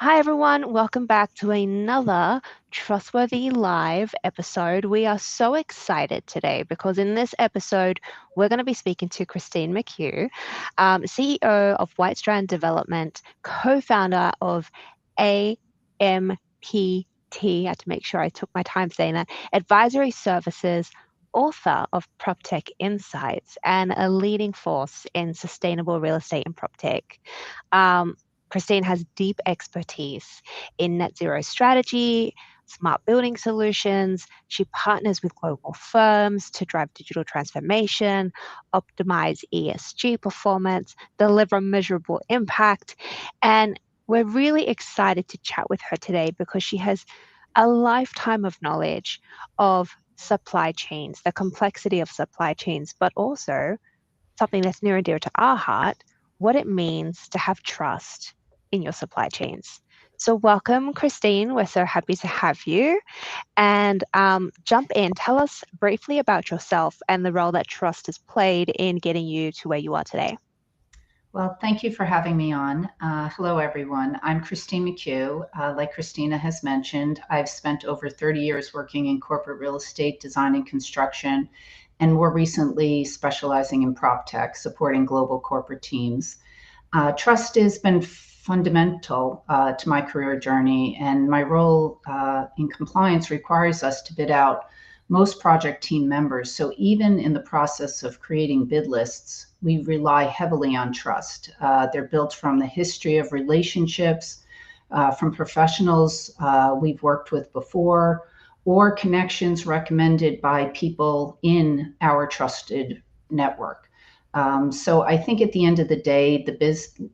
Hi, everyone. Welcome back to another Trustworthy Live episode. We are so excited today because in this episode, we're going to be speaking to Christine McHugh, CEO of Strand Development, co founder of AMPT. I had to make sure I took my time saying that, advisory services, author of PropTech Insights, and a leading force in sustainable real estate and PropTech. Christine has deep expertise in net zero strategy, smart building solutions. She partners with global firms to drive digital transformation, optimize ESG performance, deliver measurable impact. And we're really excited to chat with her today because she has a lifetime of knowledge of supply chains, the complexity of supply chains, but also something that's near and dear to our heart, what it means to have trust in your supply chains. So, welcome, Christine. We're so happy to have you. And jump in, tell us briefly about yourself and the role that trust has played in getting you to where you are today. Well, thank you for having me on. Hello, everyone. I'm Christine McHugh. Like Christina has mentioned, I've spent over 30 years working in corporate real estate, design and construction, and more recently specializing in PropTech, supporting global corporate teams. Trust has been fundamental to my career journey, and my role in compliance requires us to bid out most project team members. So even in the process of creating bid lists, we rely heavily on trust. They're built from the history of relationships, from professionals we've worked with before, or connections recommended by people in our trusted network. So I think at the end of the day,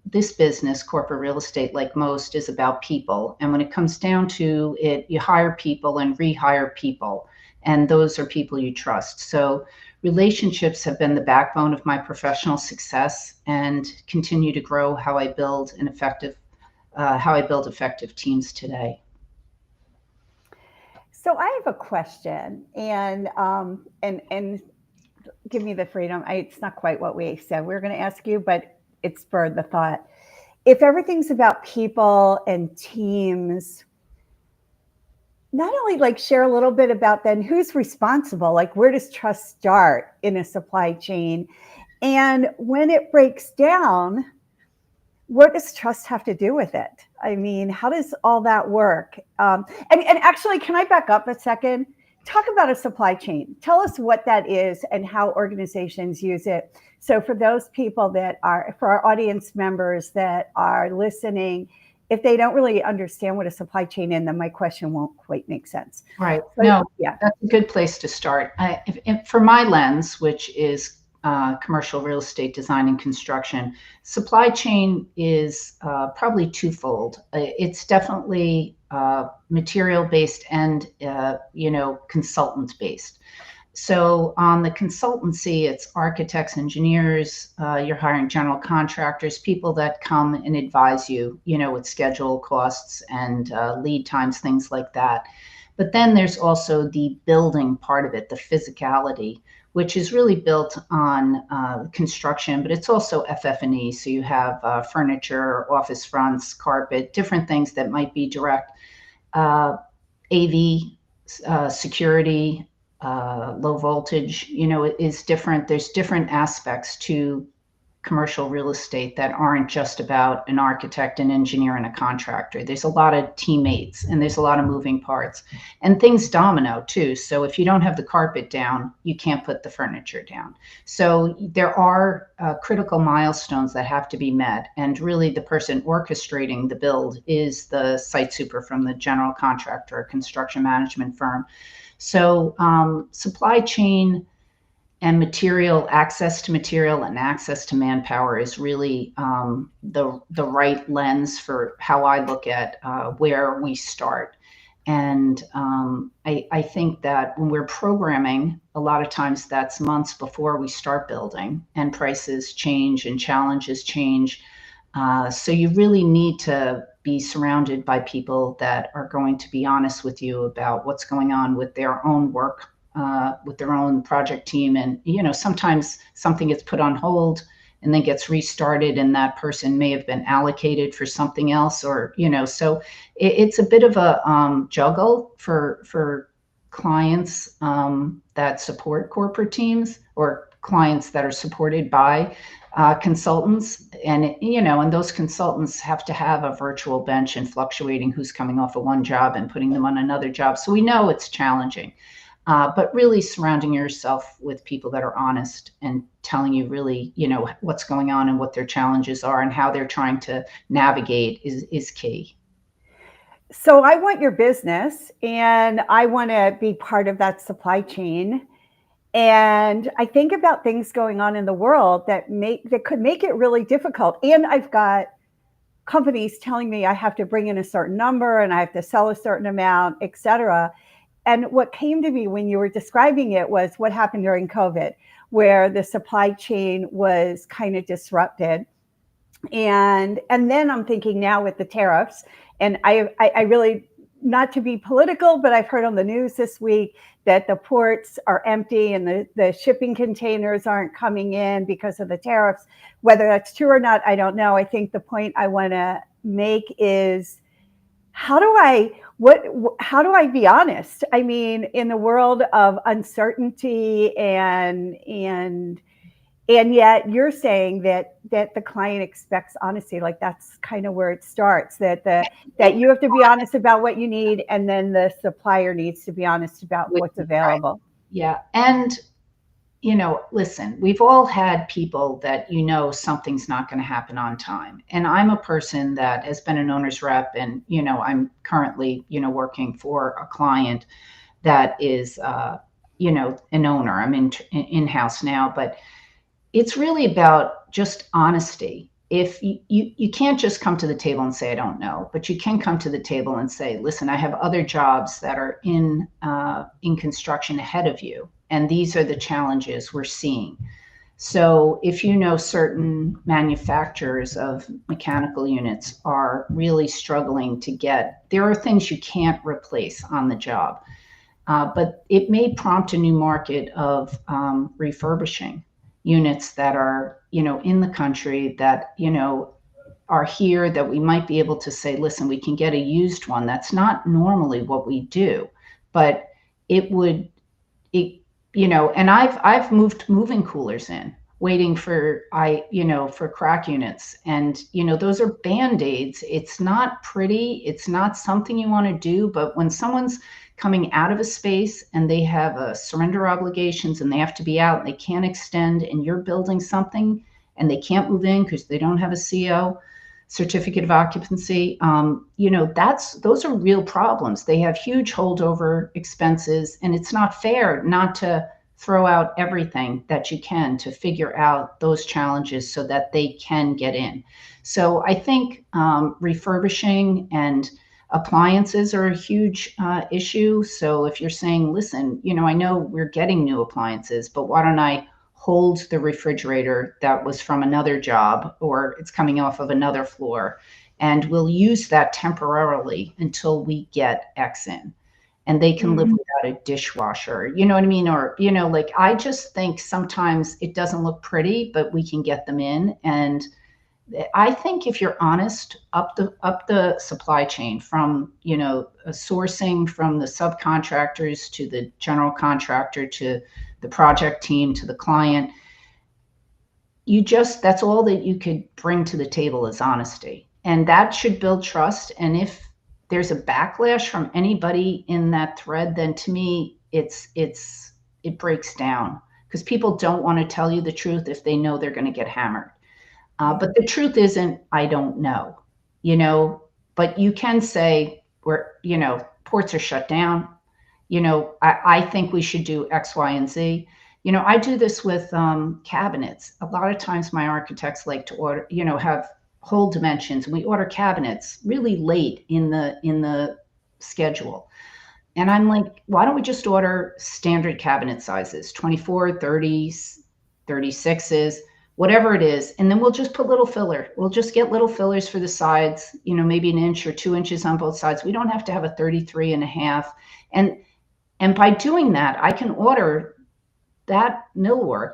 this business, corporate real estate, like most, is about people. And when it comes down to it, you hire people and rehire people, and those are people you trust. So relationships have been the backbone of my professional success and continue to grow how I build effective teams today. So I have a question, and give me the freedom. It's not quite what we said we were going to ask you, but it spurred the thought. If everything's about people and teams, not only like share a little bit about then who's responsible, like where does trust start in a supply chain? And when it breaks down, what does trust have to do with it? I mean, how does all that work? And actually, can I back up a second? Talk about a supply chain. Tell us what that is and how organizations use it. So for those people for our audience members that are listening, if they don't really understand what a supply chain is, then my question won't quite make sense. Right. That's a good place to start. For my lens, which is commercial real estate design and construction, supply chain is probably twofold. It's definitely material based and consultant based. So on the consultancy, it's architects, engineers, you're hiring general contractors, people that come and advise you, with schedule, costs, and lead times, things like that. But then there's also the building part of it, the physicality, which is really built on construction, but it's also FF&E. So you have furniture, office fronts, carpet, different things that might be direct. AV, security, low voltage, it is different. There's different aspects to commercial real estate that aren't just about an architect, an engineer, and a contractor. There's a lot of teammates and there's a lot of moving parts, and things domino too. So if you don't have the carpet down, you can't put the furniture down. So there are critical milestones that have to be met. And really the person orchestrating the build is the site super from the general contractor or construction management firm. So supply chain and access to material and access to manpower is really the right lens for how I look at where we start. And I think that when we're programming, a lot of times that's months before we start building, and prices change and challenges change. So you really need to be surrounded by people that are going to be honest with you about what's going on with their own work, with their own project team. And, sometimes something gets put on hold and then gets restarted, and that person may have been allocated for something else, or, so it's a bit of a juggle for clients that support corporate teams, or clients that are supported by consultants. And, and those consultants have to have a virtual bench and fluctuating who's coming off of one job and putting them on another job. So we know it's challenging, but really surrounding yourself with people that are honest and telling you really, what's going on and what their challenges are and how they're trying to navigate is key. So I want your business, and I want to be part of that supply chain. And I think about things going on in the world that could make it really difficult. And I've got companies telling me I have to bring in a certain number and I have to sell a certain amount, et cetera. And what came to me when you were describing it was what happened during COVID, where the supply chain was kind of disrupted. And then I'm thinking now with the tariffs, and I really, not to be political, but I've heard on the news this week that the ports are empty and the shipping containers aren't coming in because of the tariffs. Whether that's true or not, I don't know. I think the point I want to make is, how do I be honest? I mean, in the world of uncertainty and yet you're saying that the client expects honesty. Like, that's kind of where it starts, that you have to be honest about what you need, and then the supplier needs to be honest about what's available. Right. Yeah. And, listen, we've all had people that, something's not going to happen on time. And I'm a person that has been an owner's rep, and, I'm currently, working for a client that is, an owner. I'm in-house now, but it's really about just honesty. If you can't just come to the table and say, I don't know, but you can come to the table and say, listen, I have other jobs that are in construction ahead of you, and these are the challenges we're seeing. So if certain manufacturers of mechanical units are really struggling to there are things you can't replace on the job, but it may prompt a new market of refurbishing units that are, in the country, that, are here, that we might be able to say, listen, we can get a used one. That's not normally what we do, but and I've moved moving coolers in, waiting for crack units. And, those are Band-Aids. It's not pretty. It's not something you want to do. But when someone's coming out of a space and they have a surrender obligations and they have to be out and they can't extend, and you're building something and they can't move in because they don't have a CO, certificate of occupancy, those are real problems. They have huge holdover expenses, and it's not fair not to throw out everything that you can to figure out those challenges so that they can get in. So I think refurbishing and appliances are a huge issue. So if you're saying, listen, I know we're getting new appliances, but why don't I hold the refrigerator that was from another job, or it's coming off of another floor, and we'll use that temporarily until we get X in. And they can live without a dishwasher, you know what I mean? Or, I just think sometimes it doesn't look pretty, but we can get them in. And I think if you're honest up the supply chain, from, sourcing from the subcontractors to the general contractor to the project team to the client, that's all that you could bring to the table is honesty. And that should build trust. And if there's a backlash from anybody in that thread, then to me, it breaks down, because people don't want to tell you the truth if they know they're going to get hammered. But the truth isn't, I don't know, but you can say, ports are shut down. I think we should do X, Y, and Z. I do this with cabinets. A lot of times my architects like to order, have whole dimensions. We order cabinets really late in the schedule. And I'm like, why don't we just order standard cabinet sizes, 24, 30s, 36s, whatever it is. And then we'll just put little filler. We'll just get little fillers for the sides, maybe 1 inch or 2 inches on both sides. We don't have to have a 33.5. And by doing that, I can order that millwork,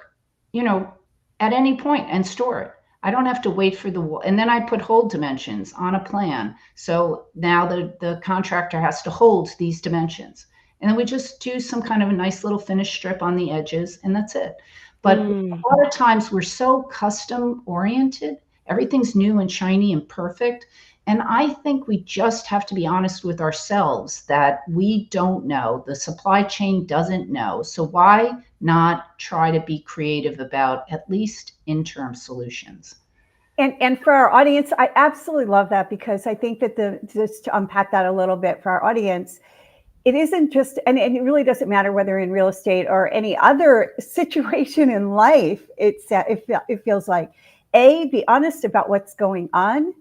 at any point and store it. I don't have to wait for the wall. And then I put hold dimensions on a plan. So now the contractor has to hold these dimensions. And then we just do some kind of a nice little finish strip on the edges, and that's it. But a lot of times we're so custom oriented, everything's new and shiny and perfect. And I think we just have to be honest with ourselves that we don't know. The supply chain doesn't know. So why not try to be creative about at least interim solutions? And for our audience, I absolutely love that, because I think that just to unpack that a little bit for our audience, it isn't just, and it really doesn't matter whether in real estate or any other situation in life. It feels like, be honest about what's going on,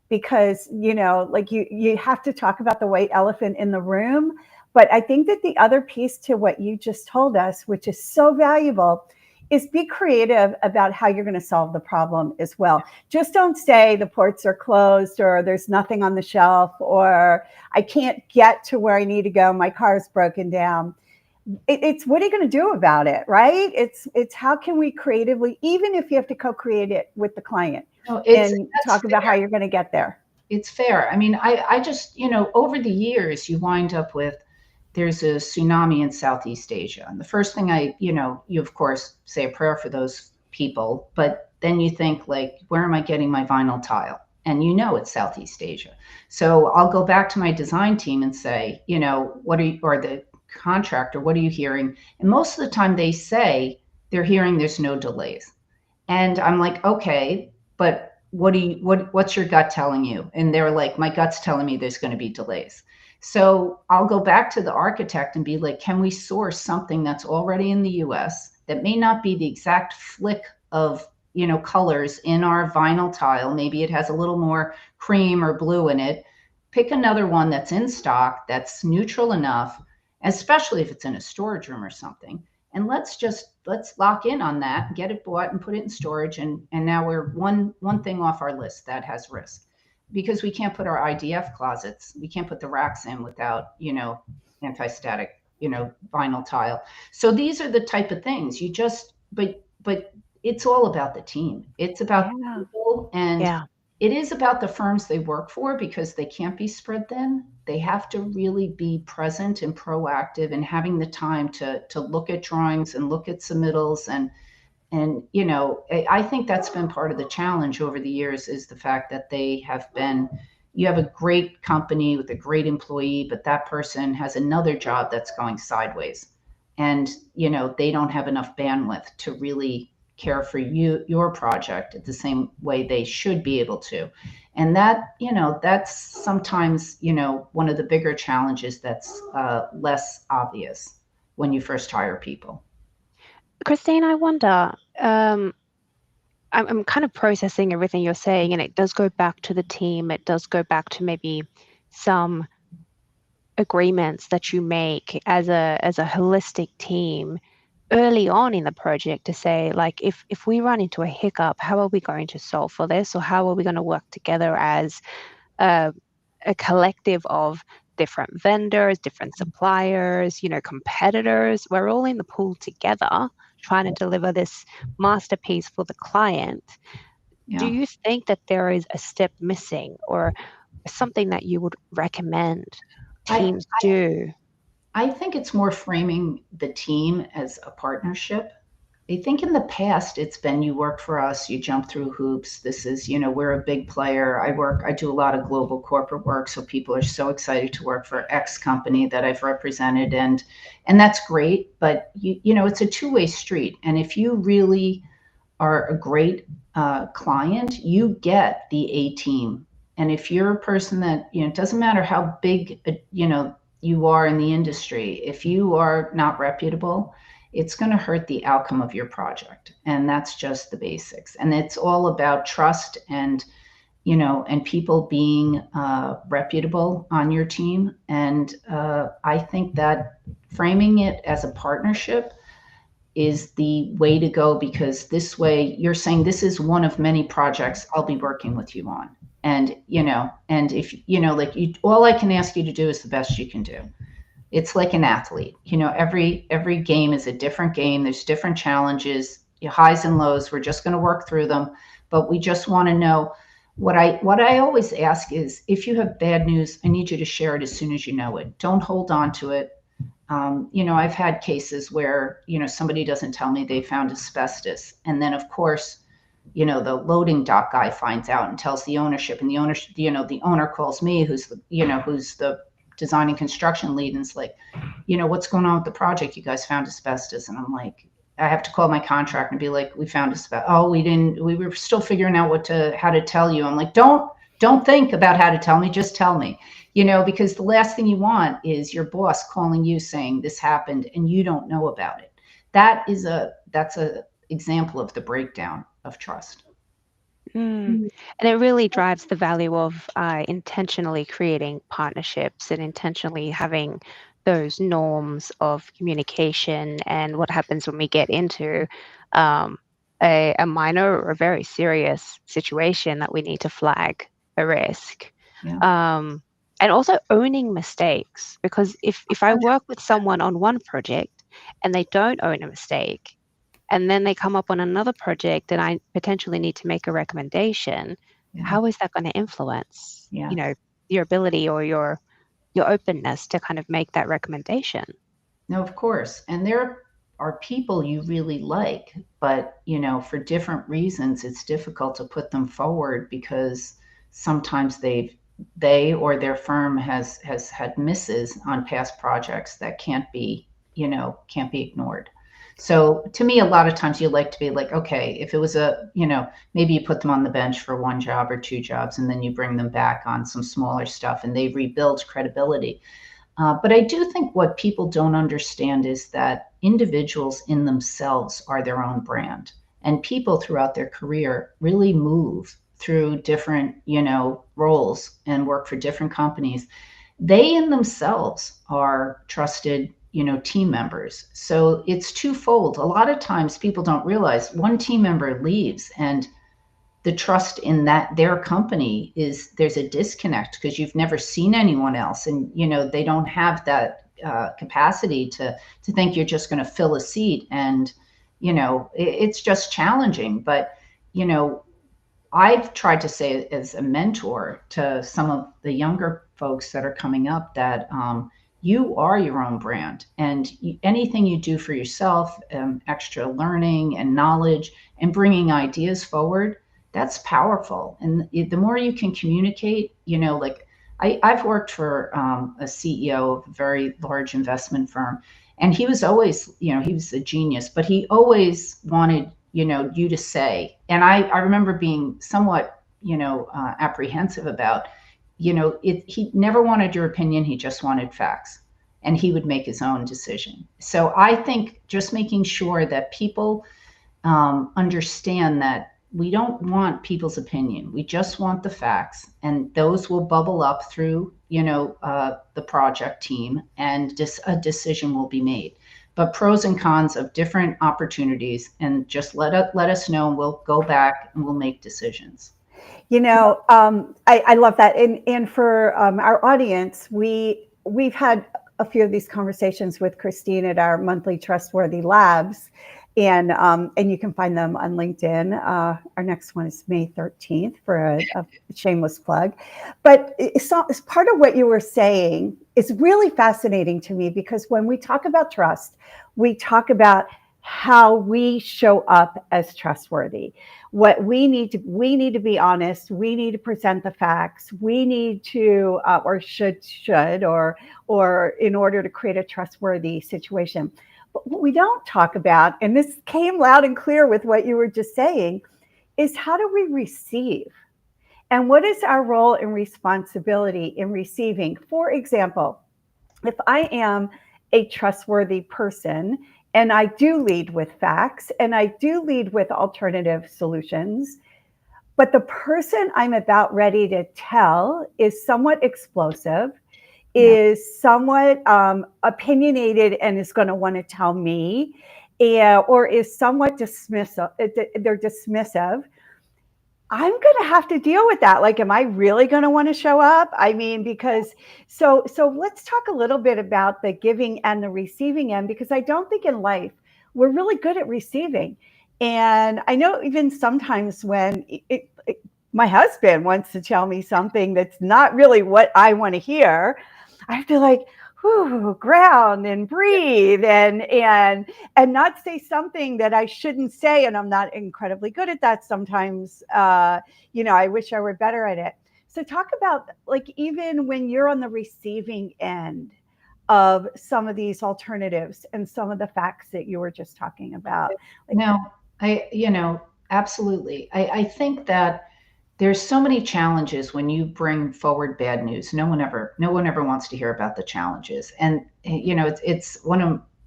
because like you have to talk about the white elephant in the room. But I think that the other piece to what you just told us, which is so valuable, is be creative about how you're going to solve the problem as well. Just don't say the ports are closed, or there's nothing on the shelf, or I can't get to where I need to go, my car's broken down. It's what are you going to do about it, right? It's how can we creatively, even if you have to co-create it with the client, and talk about how you're going to get there. It's fair. I mean, I just, over the years, you wind up with, there's a tsunami in Southeast Asia. And the first thing you of course say a prayer for those people, but then you think, like, where am I getting my vinyl tile? And it's Southeast Asia. So I'll go back to my design team and say, what are you, or the contractor, what are you hearing? And most of the time they say they're hearing there's no delays. And I'm like, okay, but what's your gut telling you? And they're like, my gut's telling me there's going to be delays. So I'll go back to the architect and be like, can we source something that's already in the US that may not be the exact flick of, colors in our vinyl tile? Maybe it has a little more cream or blue in it. Pick another one that's in stock, that's neutral enough, especially if it's in a storage room or something. And let's lock in on that, get it bought and put it in storage. And now we're one thing off our list that has risk. Because we can't put our IDF closets, we can't put the racks in without, anti-static, vinyl tile. So these are the type of things but it's all about the team. It's about people, and it is about the firms they work for, because they can't be spread thin. They have to really be present and proactive, and having the time to look at drawings and look at submittals. And I think that's been part of the challenge over the years, is the fact that you have a great company with a great employee, but that person has another job that's going sideways. And, they don't have enough bandwidth to really care for your project the same way they should be able to. And that, that's sometimes, one of the bigger challenges that's less obvious when you first hire people. Christine, I wonder, I'm kind of processing everything you're saying, and it does go back to the team. It does go back to maybe some agreements that you make as a holistic team early on in the project, to say, like, if we run into a hiccup, how are we going to solve for this? Or how are we going to work together as a collective of different vendors, different suppliers, competitors? We're all in the pool together, trying to deliver this masterpiece for the client. Do you think that there is a step missing, or something that you would recommend teams do? I think it's more framing the team as a partnership. I think in the past it's been, you work for us, you jump through hoops. This is, we're a big player. I do a lot of global corporate work. So people are so excited to work for X company that I've represented. And that's great, but it's a two-way street. And if you really are a great client, you get the A team. And if you're a person that, it doesn't matter how big, you are in the industry, if you are not reputable, it's going to hurt the outcome of your project. And that's just the basics. And it's all about trust and, and people being reputable on your team. And I think that framing it as a partnership is the way to go, because this way you're saying, this is one of many projects I'll be working with you on. And, and if, all I can ask you to do is the best you can do. It's like an athlete, every game is a different game. There's different challenges. highs and lows. We're just going to work through them, but we just want to know. What I always ask is, if you have bad news, I need you to share it as soon as you know it. Don't hold on to it. I've had cases where, somebody doesn't tell me they found asbestos. And then, of course, the loading dock guy finds out and tells the ownership, and the owner calls me, who's the design and construction lead, and it's like, what's going on with the project? You guys found asbestos. And I'm like, I have to call my contractor and be like, we found asbestos. Oh, we were still figuring out how to tell you. I'm like, don't think about how to tell me, just tell me, because the last thing you want is your boss calling you saying this happened and you don't know about it. That's a example of the breakdown of trust. And it really drives the value of intentionally creating partnerships and intentionally having those norms of communication. And what happens when we get into a minor or a very serious situation that we need to flag a risk. Yeah. And also owning mistakes, because if I work with someone on one project and they don't own a mistake, and then they come up on another project and I potentially need to make a recommendation, how is that going to influence, your ability or your openness to kind of make that recommendation? No, of course. And there are people you really like, but, for different reasons, it's difficult to put them forward because sometimes they or their firm has had misses on past projects that can't be ignored. So to me, a lot of times you like to be like, okay, if it was maybe you put them on the bench for one job or two jobs, and then you bring them back on some smaller stuff and they rebuild credibility. But I do think what people don't understand is that individuals in themselves are their own brand, and people throughout their career really move through different, roles and work for different companies. They in themselves are trusted, team members. So it's twofold. A lot of times people don't realize one team member leaves and the trust in their company there's a disconnect because you've never seen anyone else, and they don't have that capacity to think you're just going to fill a seat, and it's just challenging. But I've tried to say as a mentor to some of the younger folks that are coming up that you are your own brand, and anything you do for yourself, extra learning and knowledge and bringing ideas forward, that's powerful. And the more you can communicate, like I've worked for a CEO of a very large investment firm, and he was always, he was a genius, but he always wanted, you to say, and I remember being somewhat, apprehensive about, he never wanted your opinion. He just wanted facts, and he would make his own decision. So I think just making sure that people understand that we don't want people's opinion. We just want the facts, and those will bubble up through, the project team, and a decision will be made. But pros and cons of different opportunities, and just let us know, and we'll go back and we'll make decisions. I love that. And for our audience, we've had a few of these conversations with Christine at our monthly Trustworthy Labs. And you can find them on LinkedIn. Our next one is May 13th for a shameless plug. But it's part of what you were saying is really fascinating to me, because when we talk about trust, we talk about how we show up as trustworthy. What we need to be honest. We need to present the facts. We need to, or should, or in order to create a trustworthy situation. But what we don't talk about, and this came loud and clear with what you were just saying, is how do we receive? And what is our role and responsibility in receiving? For example, if I am a trustworthy person and I do lead with facts and I do lead with alternative solutions, but the person I'm about ready to tell is somewhat explosive, is somewhat opinionated and is going to want to tell me, or is somewhat dismissive, they're dismissive, I'm going to have to deal with that. Like, am I really going to want to show up? I mean, because so let's talk a little bit about the giving and the receiving end, because I don't think in life we're really good at receiving. And I know even sometimes when my husband wants to tell me something that's not really what I want to hear, I have to like, whew, ground and breathe and not say something that I shouldn't say. And I'm not incredibly good at that sometimes. I wish I were better at it. So talk about, like, even when you're on the receiving end of some of these alternatives and some of the facts that you were just talking about. No, absolutely. I think that there's so many challenges when you bring forward bad news. No one ever wants to hear about the challenges. And it's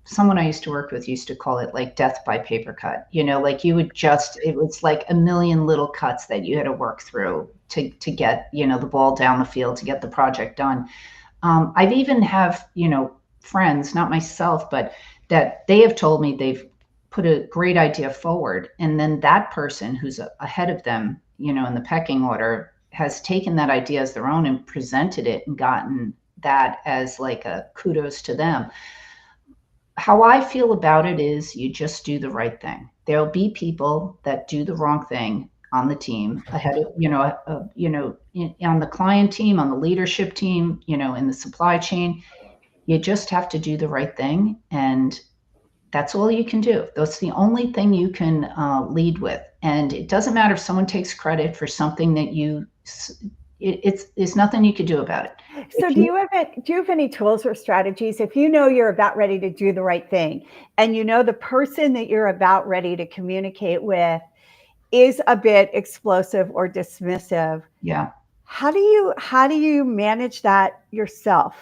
someone I used to work with used to call it like death by paper cut. Like it was like a million little cuts that you had to work through to get, the ball down the field, to get the project done. I've even have, friends, not myself, but that they have told me they've put a great idea forward, and then that person who's ahead of them, in the pecking order, has taken that idea as their own and presented it and gotten that as like a kudos to them. How I feel about it is you just do the right thing. There'll be people that do the wrong thing on the team ahead of, on the client team, on the leadership team, in the supply chain. You just have to do the right thing. And that's all you can do. That's the only thing you can lead with. And it doesn't matter if someone takes credit for something that it's nothing you could do about it. So do you have any tools or strategies if you know you're about ready to do the right thing, and the person that you're about ready to communicate with is a bit explosive or dismissive? Yeah. How do you manage that yourself?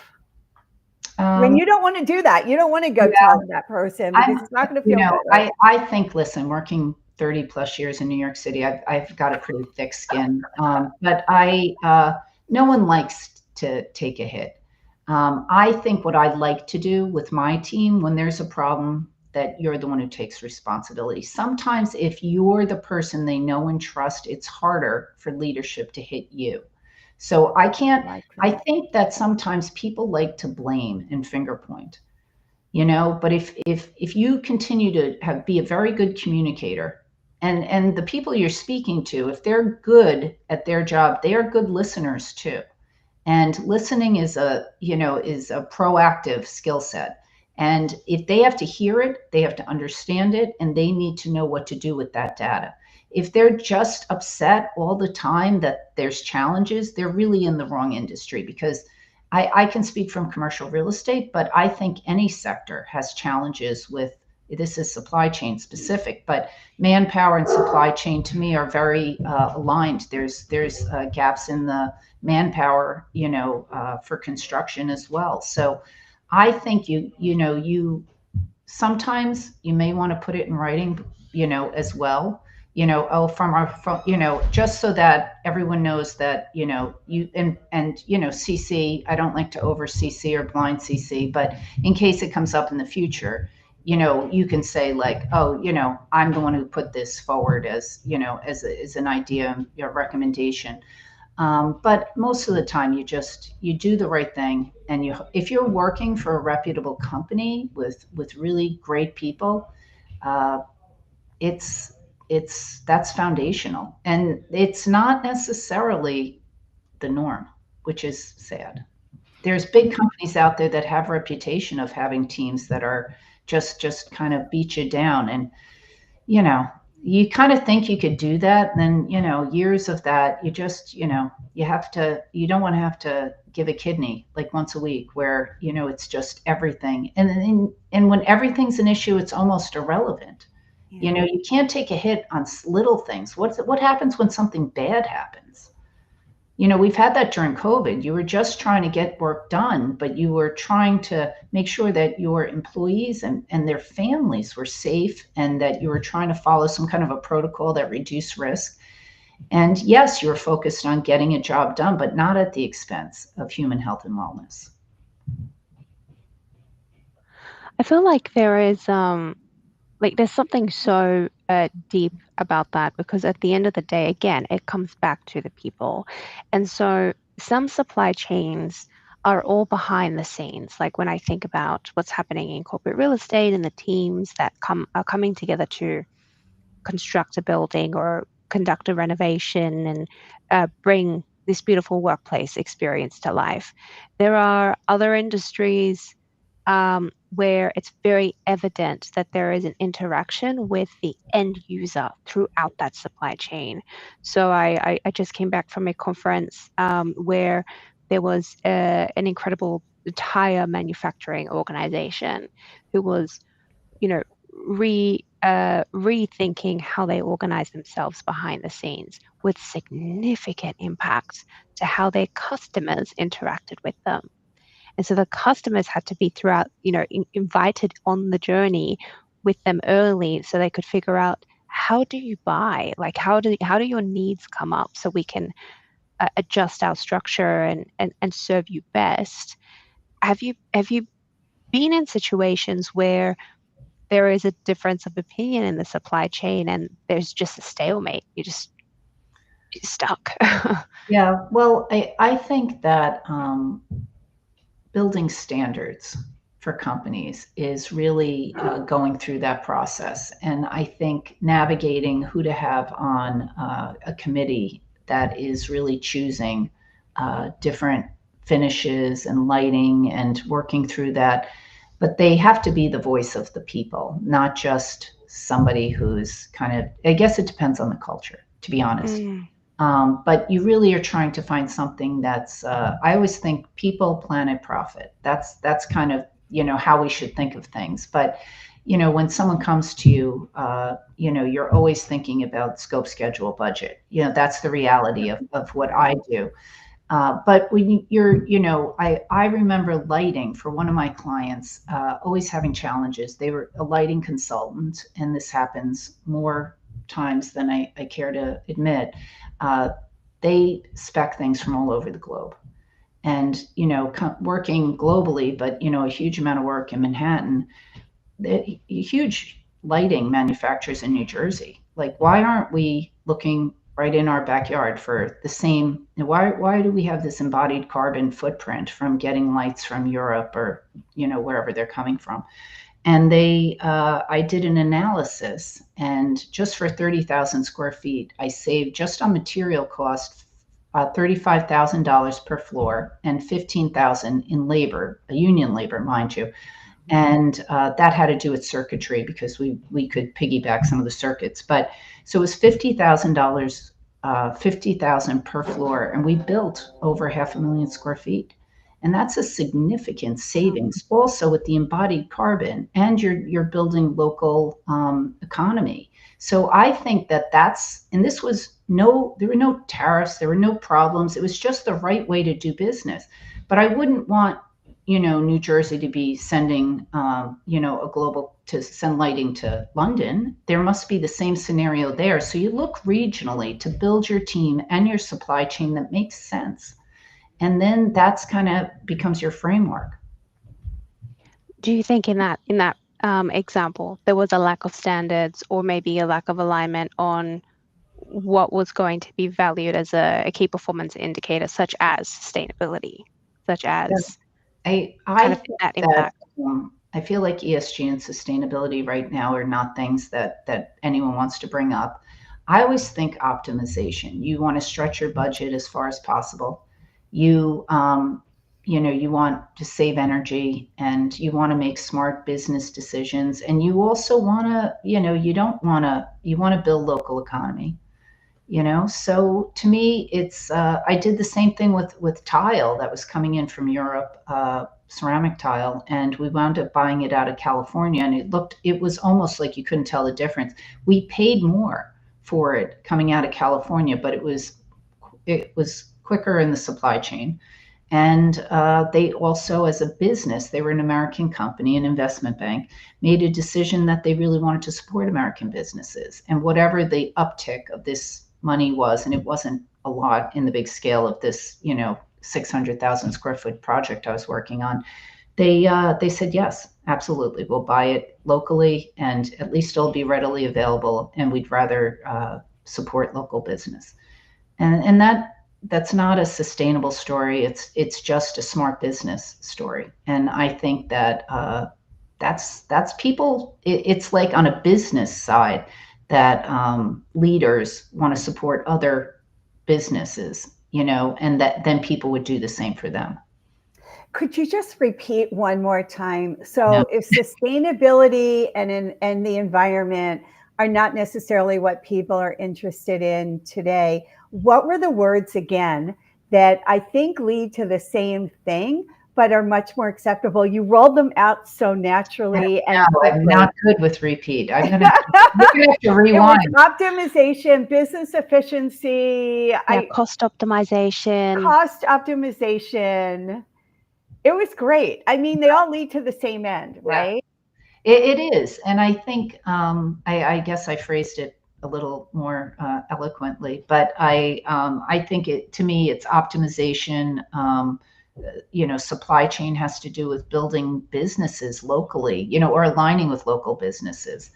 When you don't want to do that, you don't want to go tell that person because it's not going to feel good. Right? I think, listen, working 30 plus years in New York City, I've got a pretty thick skin, but no one likes to take a hit. I think what I'd like to do with my team, when there's a problem, that you're the one who takes responsibility. Sometimes if you're the person they know and trust, it's harder for leadership to hit you. So I think that sometimes people like to blame and finger point, but if you continue to be a very good communicator, and the people you're speaking to, if they're good at their job, they are good listeners too. And listening is a proactive skill set. And if they have to hear it, they have to understand it, and they need to know what to do with that data. If they're just upset all the time that there's challenges, they're really in the wrong industry, because I can speak from commercial real estate, but I think any sector has challenges with, this is supply chain specific, but manpower and supply chain to me are very aligned. There's gaps in the manpower, for construction as well. So I think you sometimes you may want to put it in writing, as well, just so that everyone knows that, CC, I don't like to over CC or blind CC, but in case it comes up in the future, you can say like, oh, I'm the one who put this forward as, as an idea, your recommendation. But most of the time you do the right thing. And if you're working for a reputable company with really great people, that's foundational. And it's not necessarily the norm, which is sad. There's big companies out there that have a reputation of having teams that are just kind of beat you down. And, you kind of think you could do that. And then, years of that, you don't want to have to give a kidney like once a week where, it's just everything. And when everything's an issue, it's almost irrelevant. Yeah. You can't take a hit on little things. What happens when something bad happens? We've had that during COVID. You were just trying to get work done, but you were trying to make sure that your employees and their families were safe, and that you were trying to follow some kind of a protocol that reduced risk. And yes, you were focused on getting a job done, but not at the expense of human health and wellness. I feel like there is there's something so deep about that, because at the end of the day, again, it comes back to the people. And so some supply chains are all behind the scenes. Like when I think about what's happening in corporate real estate and the teams that are coming together to construct a building or conduct a renovation and bring this beautiful workplace experience to life. There are other industries where it's very evident that there is an interaction with the end user throughout that supply chain. So I just came back from a conference where there was an incredible tire manufacturing organization who was, you know, rethinking how they organize themselves behind the scenes with significant impact to how their customers interacted with them. And so the customers had to be throughout, invited on the journey with them early so they could figure out, how do you buy? Like, how do your needs come up so we can adjust our structure and serve you best? Have you been in situations where there is a difference of opinion in the supply chain and there's just a stalemate? You're stuck. Yeah, well, I think that building standards for companies is really going through that process. And I think navigating who to have on a committee that is really choosing different finishes and lighting and working through that. But they have to be the voice of the people, not just somebody who's kind of, I guess it depends on the culture, to be honest. But you really are trying to find something that's, I always think people, planet, profit. That's kind of, how we should think of things. But, when someone comes to you, you're always thinking about scope, schedule, budget. That's the reality of what I do. But when I remember lighting for one of my clients, always having challenges. They were a lighting consultant, and this happens more times than I care to admit. They spec things from all over the globe, and working globally, but a huge amount of work in Manhattan. Huge lighting manufacturers in New Jersey. Like, why aren't we looking right in our backyard for the same? Why do we have this embodied carbon footprint from getting lights from Europe or wherever they're coming from? And I did an analysis, and just for 30,000 square feet, I saved just on material cost $35,000 per floor and $15,000 in labor, union labor, mind you. And that had to do with circuitry because we could piggyback some of the circuits. But so it was $50,000, $50,000 per floor, and we built over 500,000 square feet. And that's a significant savings also with the embodied carbon, and you're building local economy. So I think and this was there were no tariffs, there were no problems. It was just the right way to do business. But I wouldn't want, New Jersey to be sending, to send lighting to London. There must be the same scenario there. So you look regionally to build your team and your supply chain that makes sense. And then that's kind of becomes your framework. Do you think in that example, there was a lack of standards or maybe a lack of alignment on what was going to be valued as a key performance indicator, such as sustainability, such as I that impact? I feel like ESG and sustainability right now are not things that anyone wants to bring up. I always think optimization. You want to stretch your budget as far as possible. You want to save energy, and you want to make smart business decisions. And you also want to, you want to build local economy. So to me, it's I did the same thing with tile that was coming in from Europe, ceramic tile, and we wound up buying it out of California, and it was almost like you couldn't tell the difference. We paid more for it coming out of California, but it was quicker in the supply chain. And they also, as a business, they were an American company, an investment bank, made a decision that they really wanted to support American businesses. And whatever the uptick of this money was, and it wasn't a lot in the big scale of this, 600,000 square foot project I was working on, they said, yes, absolutely. We'll buy it locally, and at least it'll be readily available. And we'd rather support local business. And that's not a sustainable story. It's just a smart business story. And I think that that's people. It's like on a business side, that leaders want to support other businesses, and that then people would do the same for them. Could you just repeat one more time? So No. if sustainability and the environment are not necessarily what people are interested in today, what were the words again that I think lead to the same thing, but are much more acceptable? You rolled them out so naturally and quickly. I'm not good with repeat. I'm going to have to rewind. It was optimization, business efficiency, cost optimization. Cost optimization. It was great. I mean, they all lead to the same end, right? It is. And I think, I guess I phrased it a little more eloquently, but I think to me, it's optimization. Supply chain has to do with building businesses locally, or aligning with local businesses.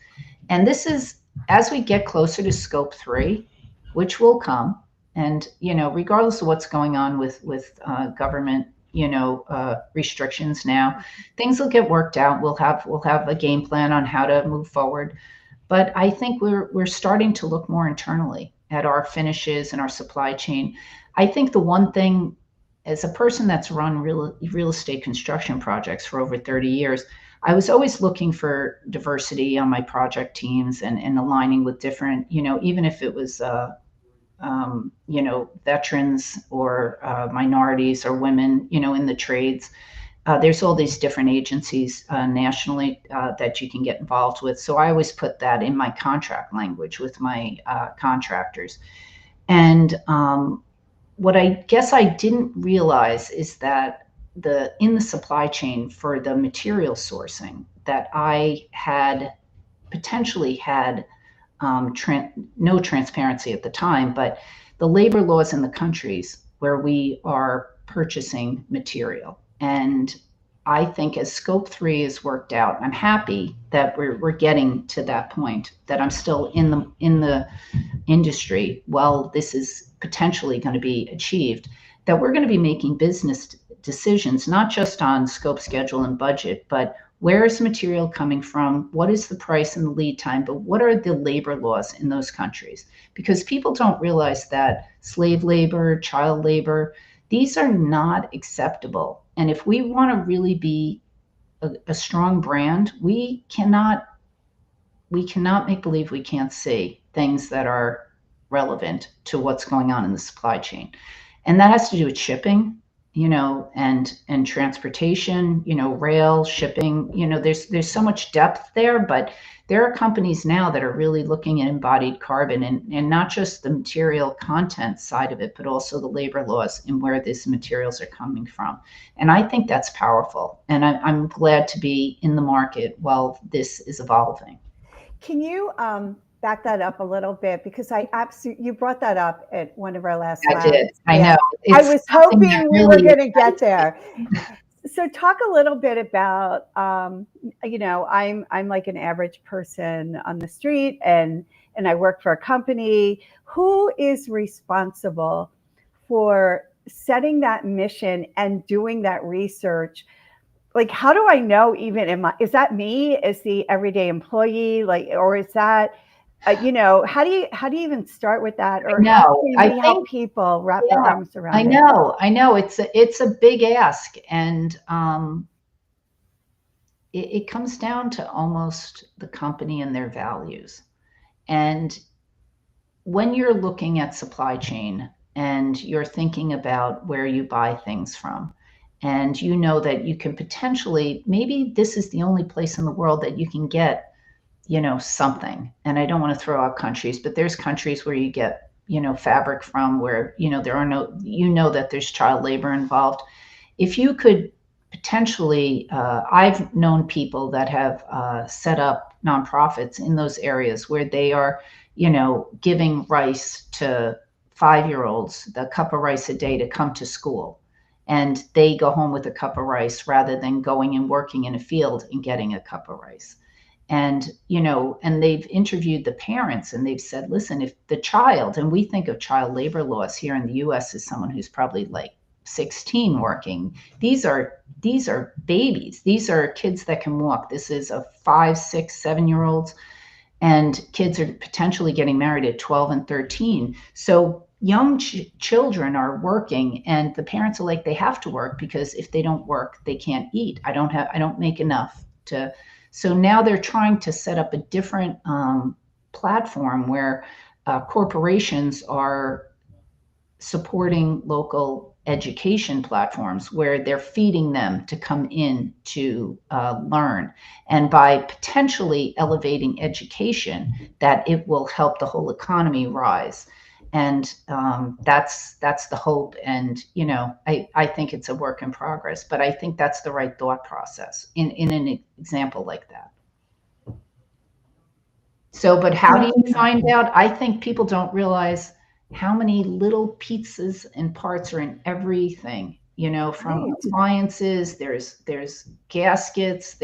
And this is, as we get closer to scope 3, which will come, and, regardless of what's going on with government, restrictions now, things will get worked out. We'll have a game plan on how to move forward. But I think we're starting to look more internally at our finishes and our supply chain. I think the one thing, as a person that's run real estate construction projects for over 30 years, I was always looking for diversity on my project teams and aligning with different, even if it was veterans or minorities or women, in the trades. There's all these different agencies nationally that you can get involved with. So I always put that in my contract language with my contractors. And what I guess I didn't realize is that in the supply chain for the material sourcing, that I had potentially had no transparency at the time, but the labor laws in the countries where we are purchasing material. And I think as scope 3 is worked out, I'm happy that we're getting to that point, that I'm still in the industry while this is potentially going to be achieved, that we're going to be making business decisions, not just on scope, schedule, and budget, but where is the material coming from? What is the price and the lead time? But what are the labor laws in those countries? Because people don't realize that slave labor, child labor, these are not acceptable. And if we want to really be a strong brand, we cannot make believe we can't see things that are relevant to what's going on in the supply chain. And that has to do with shipping, and transportation, rail, shipping, there's so much depth there, but there are companies now that are really looking at embodied carbon and not just the material content side of it, but also the labor laws and where these materials are coming from. And I think that's powerful. And I'm glad to be in the market while this is evolving. Can you back that up a little bit? Because you brought that up at one of our last labs. I did. I know. I was hoping we were going to get there. So talk a little bit about, I'm like an average person on the street and I work for a company. Who is responsible for setting that mission and doing that research? Like, how do I know is that me as the everyday employee? Or is that, how do you even start with that? Or how can we help people wrap their arms around it? I know. It's a big ask. And it comes down to almost the company and their values. And when you're looking at supply chain and you're thinking about where you buy things from, and that you can potentially, maybe this is the only place in the world that you can get something. And I don't want to throw out countries, but there's countries where you get, fabric from where, there are that there's child labor involved. If you could potentially, I've known people that have set up nonprofits in those areas where they are, giving rice to 5-year-olds, the cup of rice a day to come to school. And they go home with a cup of rice rather than going and working in a field and getting a cup of rice. And, and they've interviewed the parents and they've said, listen, if the child, and we think of child labor laws here in the US as someone who's probably like 16 working, these are babies. These are kids that can walk. This is a 5, 6, 7-year-olds. and kids are potentially getting married at 12 and 13. So young children are working, and the parents are like, they have to work, because if they don't work, they can't eat. I don't make enough to. So now they're trying to set up a different platform where corporations are supporting local education platforms where they're feeding them to come in to learn. And by potentially elevating education, that it will help the whole economy rise. And that's the hope. And, you know, I think it's a work in progress, but I think that's the right thought process in an example like that. So, but how do you find out? I think people don't realize how many little pieces and parts are in everything, you know, from appliances, there's gaskets,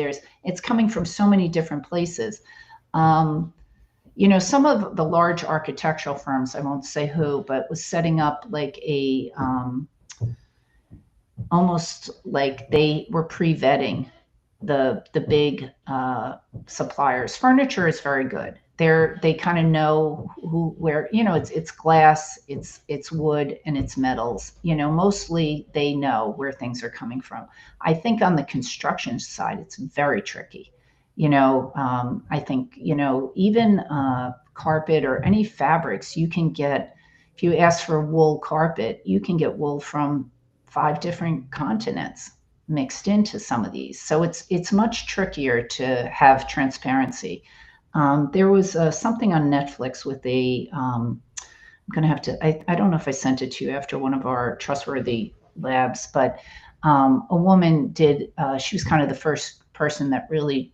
it's coming from so many different places. You know, some of the large architectural firms, I won't say who, but was setting up like a, almost like they were pre-vetting the big suppliers. Furniture is very good. They kind of know where, you know, it's glass, it's wood, and it's metals. You know, mostly they know where things are coming from. I think on the construction side, it's very tricky. You know, I think, you know, even carpet or any fabrics, you can get, if you ask for wool carpet, you can get wool from 5 different continents mixed into some of these. So it's much trickier to have transparency. There was something on Netflix with I'm going to have to, I don't know if I sent it to you after one of our Trustworthy labs, but a woman did, she was kind of the first person that really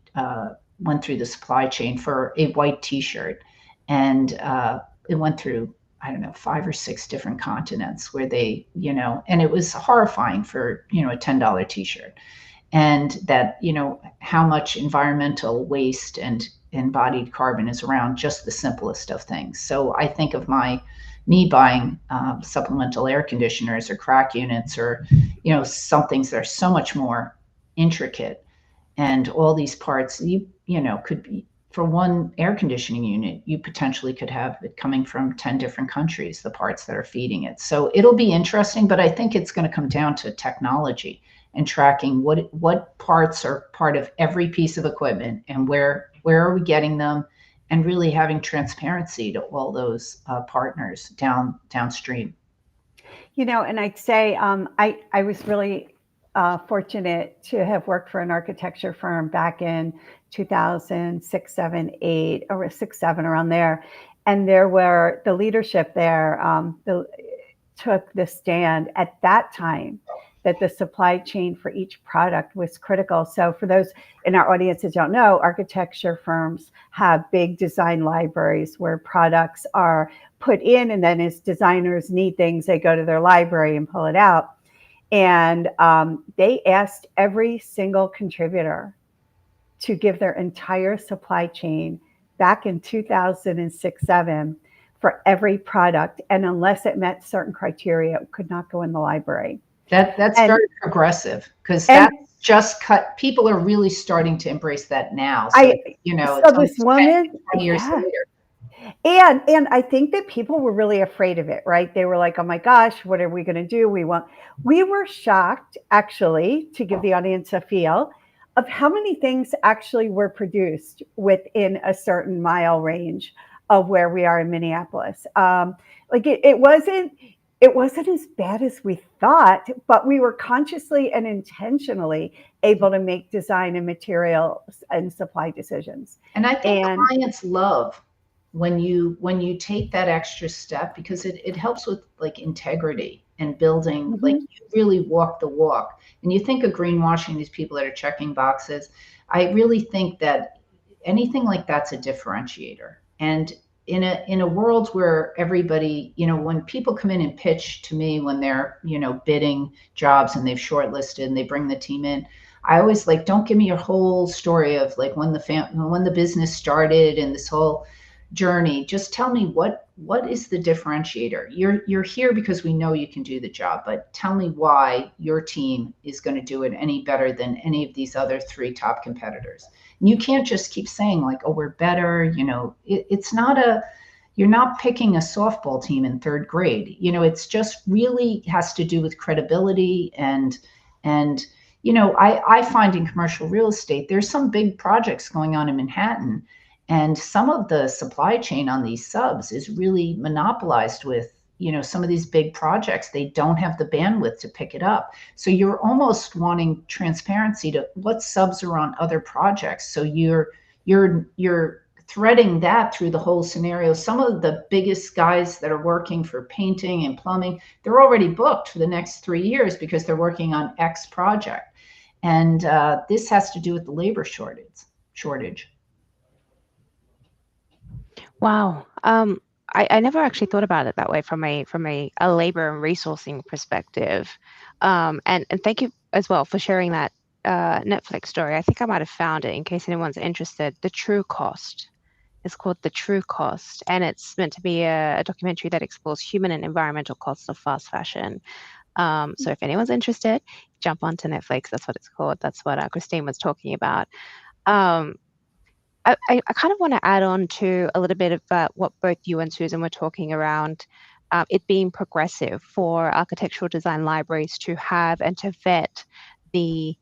went through the supply chain for a white t-shirt. And it went through, I don't know, 5 or 6 different continents where they, you know, and it was horrifying for, you know, a $10 t-shirt. And that, you know, how much environmental waste and embodied carbon is around just the simplest of things. So I think of me buying supplemental air conditioners or crack units, or, you know, some things that are so much more intricate, and all these parts, you know, could be, for one air conditioning unit, you potentially could have it coming from 10 different countries, the parts that are feeding it. So it'll be interesting, but I think it's going to come down to technology and tracking what parts are part of every piece of equipment, and where are we getting them, and really having transparency to all those partners downstream. You know, and I'd say I was really fortunate to have worked for an architecture firm back in 2006, 7, 8, or 6, 7, around there. And there were, the leadership there took the stand at that time that the supply chain for each product was critical. So for those in our audience that don't know, architecture firms have big design libraries where products are put in, and then as designers need things, they go to their library and pull it out. And they asked every single contributor to give their entire supply chain back in 2006, 7 for every product. And unless it met certain criteria, it could not go in the library. That's very progressive, because that's just people are really starting to embrace that now. So, you know, so this woman, 20 years later. And I think that people were really afraid of it, right? They were like, oh my gosh, what are we going to do? We were shocked, actually, to give the audience a feel of how many things actually were produced within a certain mile range of where we are in Minneapolis. Like it wasn't as bad as we thought, but we were consciously and intentionally able to make design and materials and supply decisions. And I think clients love when you take that extra step, because it helps with like integrity and building, mm-hmm. like you really walk the walk. And you think of greenwashing, these people that are checking boxes. I really think that anything like that's a differentiator. And in a world where everybody, you know, when people come in and pitch to me when they're, you know, bidding jobs and they've shortlisted and they bring the team in, I always like, don't give me your whole story of like when the business started and this whole, journey, just tell me what is the differentiator? You're here because we know you can do the job, but tell me why your team is going to do it any better than any of these other 3 top competitors. And you can't just keep saying like, oh, we're better. It's not you're not picking a softball team in 3rd grade. It's just really has to do with credibility and I find in commercial real estate, there's some big projects going on in Manhattan, and some of the supply chain on these subs is really monopolized with, some of these big projects. They don't have the bandwidth to pick it up. So you're almost wanting transparency to what subs are on other projects. So you're threading that through the whole scenario. Some of the biggest guys that are working for painting and plumbing, they're already booked for the next 3 years because they're working on X project. And this has to do with the labor shortage. Wow. I never actually thought about it that way from a labor and resourcing perspective. And thank you as well for sharing that Netflix story. I think I might have found it in case anyone's interested. The True Cost. It's called The True Cost, and it's meant to be a documentary that explores human and environmental costs of fast fashion. So if anyone's interested, jump onto Netflix. That's what it's called. That's what Christine was talking about. I kind of want to add on to a little bit about what both you and Susan were talking around it being progressive for architectural design libraries to have and to vet the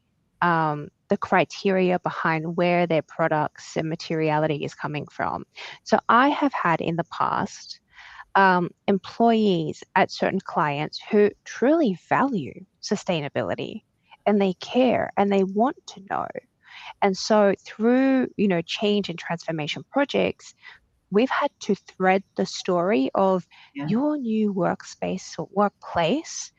criteria behind where their products and materiality is coming from. So I have had in the past employees at certain clients who truly value sustainability, and they care and they want to know. And so through, change and transformation projects, we've had to thread the story of your new workspace or workplace.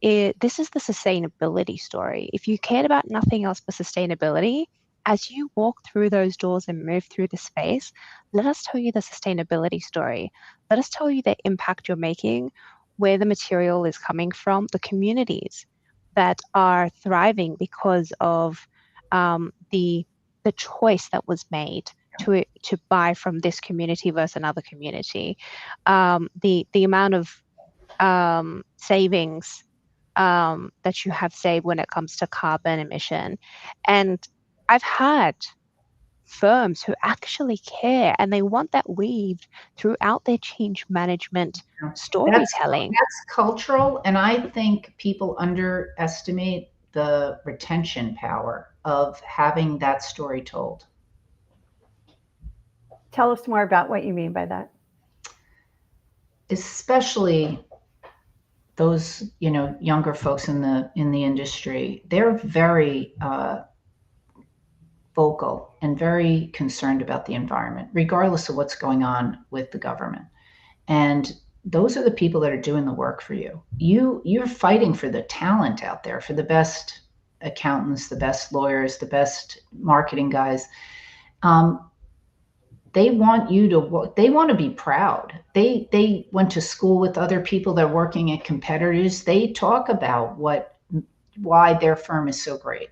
This is the sustainability story. If you cared about nothing else but sustainability, as you walk through those doors and move through the space, let us tell you the sustainability story. Let us tell you the impact you're making, where the material is coming from, the communities that are thriving because of the choice that was made to buy from this community versus another community, the amount of savings that you have saved when it comes to carbon emission. And I've had firms who actually care and they want that weaved throughout their change management storytelling. That's cultural, and I think people underestimate the retention power of having that story told. Tell us more about what you mean by that. Especially those, younger folks in the industry, they're very vocal and very concerned about the environment, regardless of what's going on with the government. And those are the people that are doing the work for you. You're fighting for the talent out there, for the best accountants, the best lawyers, the best marketing guys. They want they want to be proud. They went to school with other people that are working at competitors. They talk about why their firm is so great.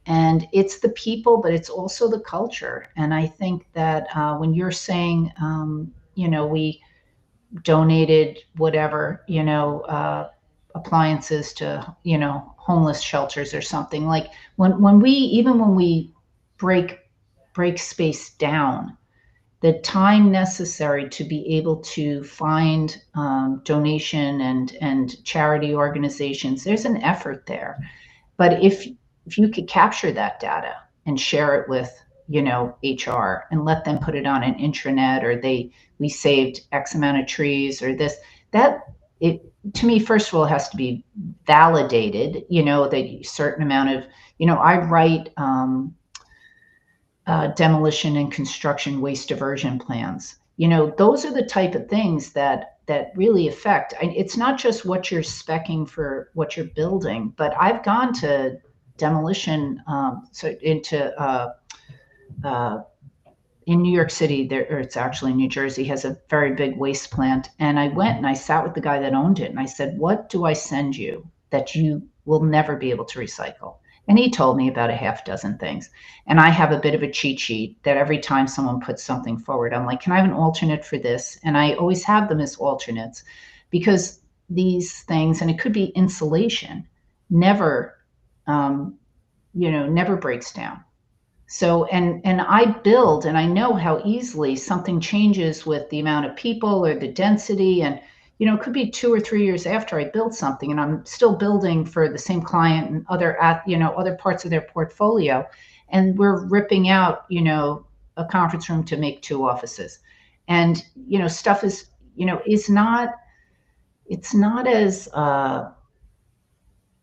And it's the people, but it's also the culture. And I think that when you're saying, we donated whatever, appliances to, homeless shelters or something, like when we break space down, the time necessary to be able to find donation and charity organizations, there's an effort there. But if you could capture that data and share it with, HR and let them put it on an intranet, or we saved X amount of trees, or to me, first of all, it has to be validated, that certain amount of, I write demolition and construction waste diversion plans. Those are the type of things that really affect. It's not just what you're speccing for what you're building, but I've gone to demolition in New York City, or it's actually New Jersey, has a very big waste plant. And I went and I sat with the guy that owned it, and I said, what do I send you that you will never be able to recycle? And he told me about a half dozen things. And I have a bit of a cheat sheet that every time someone puts something forward, I'm like, can I have an alternate for this? And I always have them as alternates, because these things, and it could be insulation, never, never breaks down. So, and I build, and I know how easily something changes with the amount of people or the density. And, it could be 2 or 3 years after I build something and I'm still building for the same client and other parts of their portfolio. And we're ripping out, a conference room to make 2 offices. And, stuff is, it's not as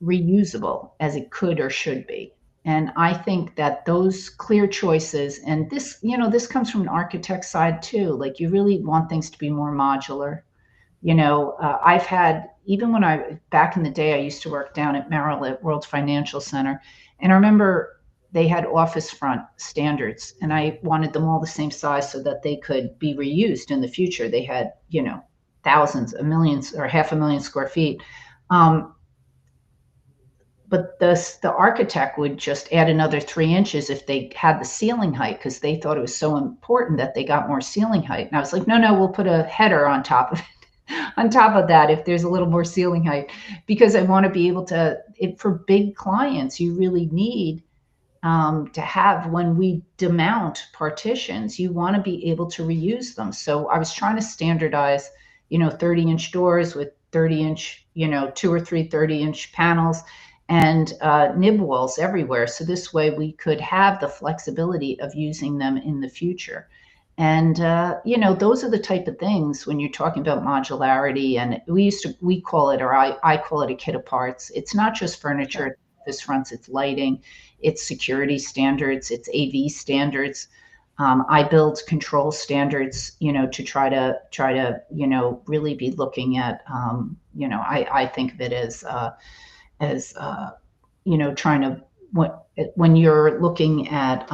reusable as it could or should be. And I think that those clear choices, and this comes from an architect side too, like you really want things to be more modular. I've had, even when back in the day, I used to work down at Merrill at World Financial Center. And I remember they had office front standards, and I wanted them all the same size so that they could be reused in the future. They had, thousands of millions or 500,000 square feet. But the architect would just add another 3 inches if they had the ceiling height, because they thought it was so important that they got more ceiling height. And I was like, no, we'll put a header on top of it, on top of that, if there's a little more ceiling height, because I want to be able to, for big clients, you really need to have, when we demount partitions, you want to be able to reuse them. So I was trying to standardize, 30-inch doors with 30-inch, 2 or 3 30-inch panels, and nib walls everywhere. So this way we could have the flexibility of using them in the future. And, those are the type of things when you're talking about modularity. And we call it, or I call it, a kit of parts. It's not just furniture, this fronts, it's lighting, it's security standards, it's AV standards. I build control standards, to try to, really be looking at, I think of it as trying to, when you're looking at,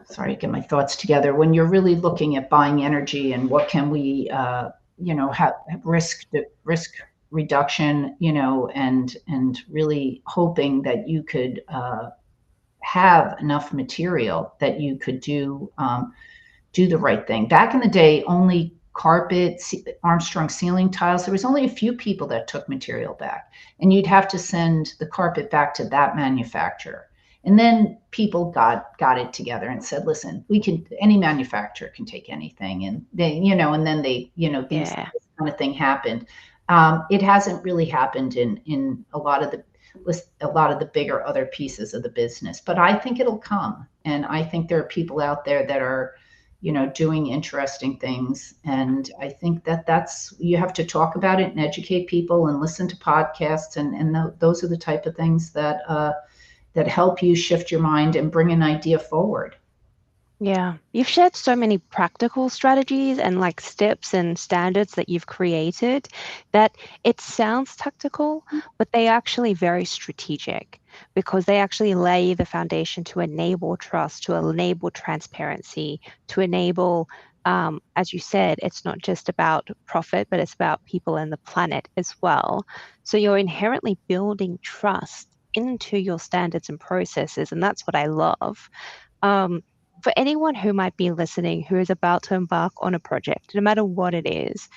sorry, get my thoughts together. When you're really looking at buying energy and what can we, have risk reduction, and really hoping that you could have enough material that you could do the right thing. Back in the day, only carpet, Armstrong ceiling tiles, there was only a few people that took material back, and you'd have to send the carpet back to that manufacturer. And then people got it together and said, listen, any manufacturer can take anything. And they, and then they, this kind of thing happened. It hasn't really happened in a lot of the bigger other pieces of the business, but I think it'll come. And I think there are people out there that are, doing interesting things. And I think that's, you have to talk about it and educate people and listen to podcasts. And those are the type of things that help you shift your mind and bring an idea forward. Yeah, you've shared so many practical strategies and like steps and standards that you've created that it sounds tactical, but they are actually very strategic, because they actually lay the foundation to enable trust, to enable transparency, to enable, as you said, it's not just about profit, but it's about people and the planet as well. So you're inherently building trust into your standards and processes, and that's what I love. For anyone who might be listening, who is about to embark on a project, no matter what it is,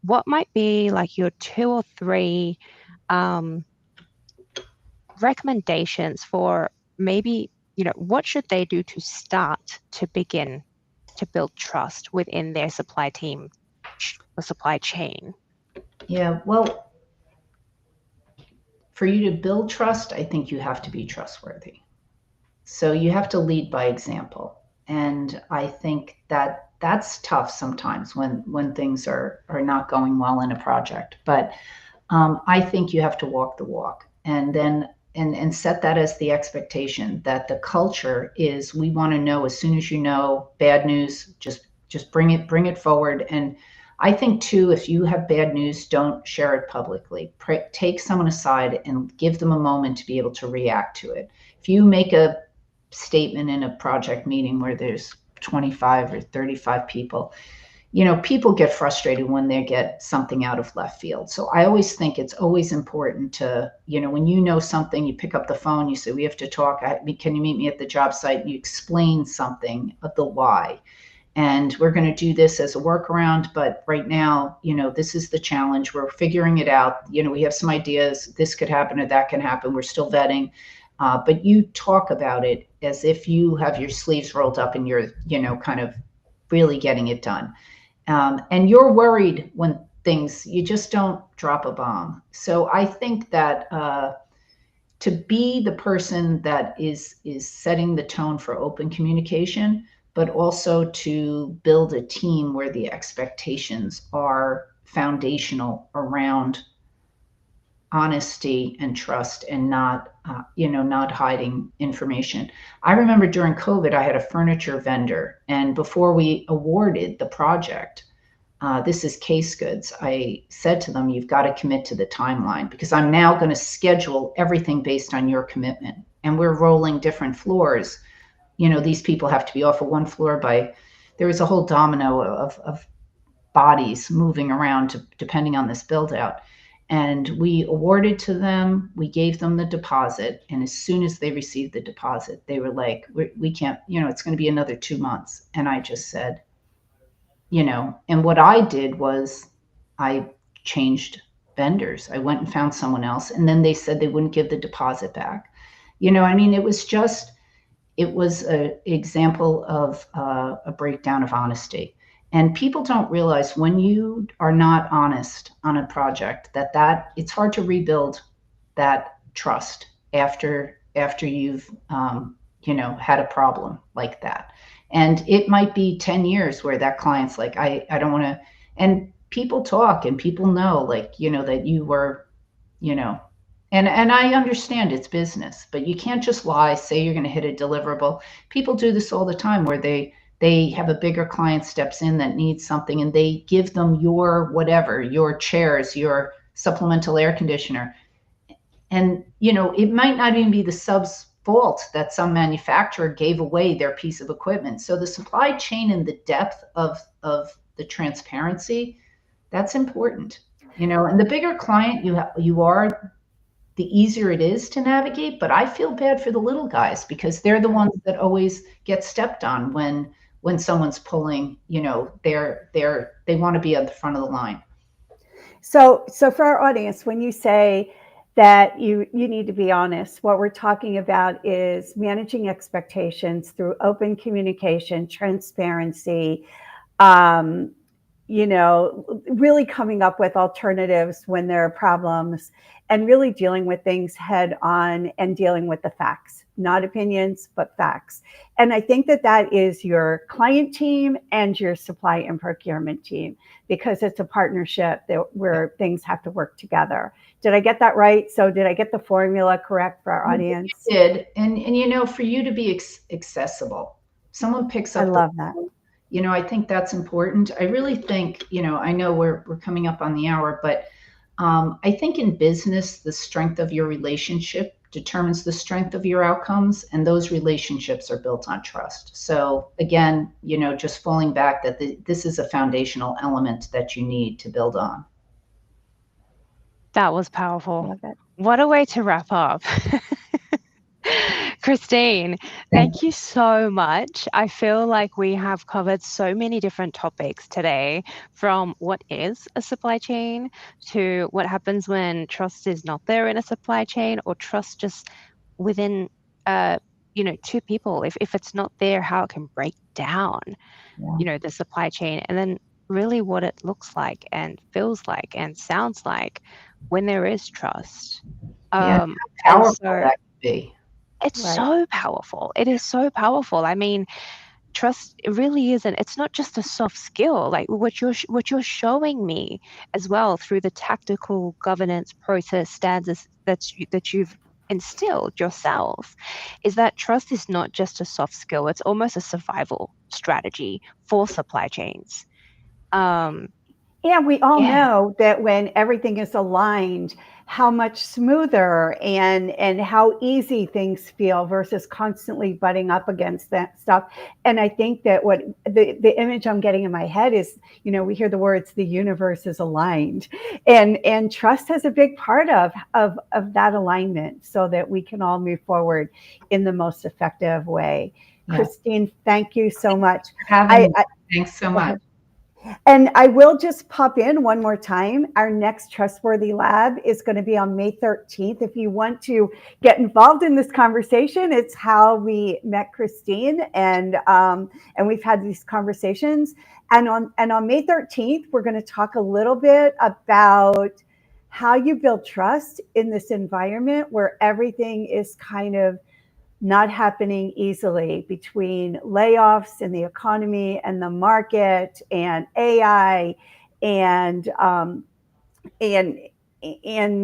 what might be like your 2 or 3 recommendations for maybe, what should they do to start to begin to build trust within their supply team or supply chain? Yeah, well, for you to build trust, I think you have to be trustworthy. So you have to lead by example. And I think that that's tough sometimes when things are not going well in a project. But I think you have to walk the walk, and then and set that as the expectation, that the culture is, we want to know as soon as bad news, just bring it forward. And I think too, if you have bad news, don't share it publicly. Take someone aside and give them a moment to be able to react to it. If you make a statement in a project meeting where there's 25 or 35 people, people get frustrated when they get something out of left field. So I always think it's always important to, when you know something, you pick up the phone, you say, we have to talk. Can you meet me at the job site? You explain something of the why. And we're going to do this as a workaround. But right now, this is the challenge. We're figuring it out. We have some ideas. This could happen or that can happen. We're still vetting. But you talk about it as if you have your sleeves rolled up and you're, kind of really getting it done. And you're worried when you just don't drop a bomb. So I think that to be the person that is setting the tone for open communication, but also to build a team where the expectations are foundational around honesty and trust and not hiding information. I remember during COVID, I had a furniture vendor, and before we awarded the project, this is case goods, I said to them, you've got to commit to the timeline because I'm now going to schedule everything based on your commitment. And we're rolling different floors. These people have to be off of one floor there was a whole domino of bodies moving around depending on this build out. And we awarded to them, we gave them the deposit. And as soon as they received the deposit, they were like, we can't, it's going to be another 2 months. And I just said, and what I did was I changed vendors. I went and found someone else. And then they said they wouldn't give the deposit back. It was an example of a breakdown of honesty. And people don't realize when you are not honest on a project that it's hard to rebuild that trust after you've had a problem like that. And it might be 10 years where that client's like, I don't want to, and people talk and people know that you were, and I understand it's business, but you can't just lie, say you're going to hit a deliverable. People do this all the time where they have a bigger client steps in that needs something and they give them your whatever, your chairs, your supplemental air conditioner. And, it might not even be the sub's fault that some manufacturer gave away their piece of equipment. So the supply chain and the depth of the transparency, that's important, and the bigger client you are, the easier it is to navigate. But I feel bad for the little guys because they're the ones that always get stepped on when someone's pulling, they want to be at the front of the line. So for our audience, when you say that you need to be honest, what we're talking about is managing expectations through open communication, transparency, really coming up with alternatives when there are problems and really dealing with things head on and dealing with the facts, not opinions, but facts. And I think that is your client team and your supply and procurement team, because it's a partnership where things have to work together. Did I get that right? So did I get the formula correct for our audience? You did. And for you to be accessible, someone picks up. I love that. I think that's important. I really think, I know we're coming up on the hour, but I think in business, the strength of your relationship determines the strength of your outcomes, and those relationships are built on trust. So again, just falling back that this is a foundational element that you need to build on. That was powerful. What a way to wrap up. Christine, thank you so much. I feel like we have covered so many different topics today, from what is a supply chain to what happens when trust is not there in a supply chain, or trust just within two people. If it's not there, how it can break down, the supply chain, and then really what it looks like and feels like and sounds like when there is trust. How powerful that could be. It's so powerful. It is so powerful. I mean, trust, it really isn't. It's not just a soft skill. Like what you're showing me as well through the tactical governance process standards that you've instilled yourself, is that trust is not just a soft skill. It's almost a survival strategy for supply chains. Yeah, we all know that when everything is aligned, how much smoother and how easy things feel versus constantly butting up against that stuff. And I think that what the image I'm getting in my head is, you know, we hear the words, the universe is aligned, and trust has a big part of that alignment so that we can all move forward in the most effective way. Yeah. Christine, thank you so much. Thanks so much. And I will just pop in one more time. Our next Trustworthy Lab is going to be on May 13th. If you want to get involved in this conversation, it's how we met Christine, and we've had these conversations. And on May 13th, we're going to talk a little bit about how you build trust in this environment where everything is kind of not happening easily, between layoffs in the economy and the market and AI and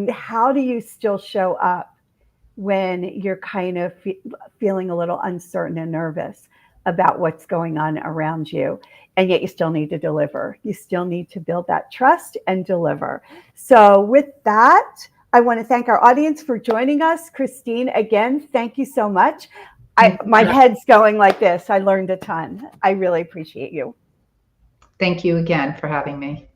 how do you still show up when you're kind of feeling a little uncertain and nervous about what's going on around you, and yet you still need to deliver. You still need to build that trust and deliver. So with that, I want to thank our audience for joining us. Christine, again, thank you so much. My head's going like this. I learned a ton. I really appreciate you. Thank you again for having me.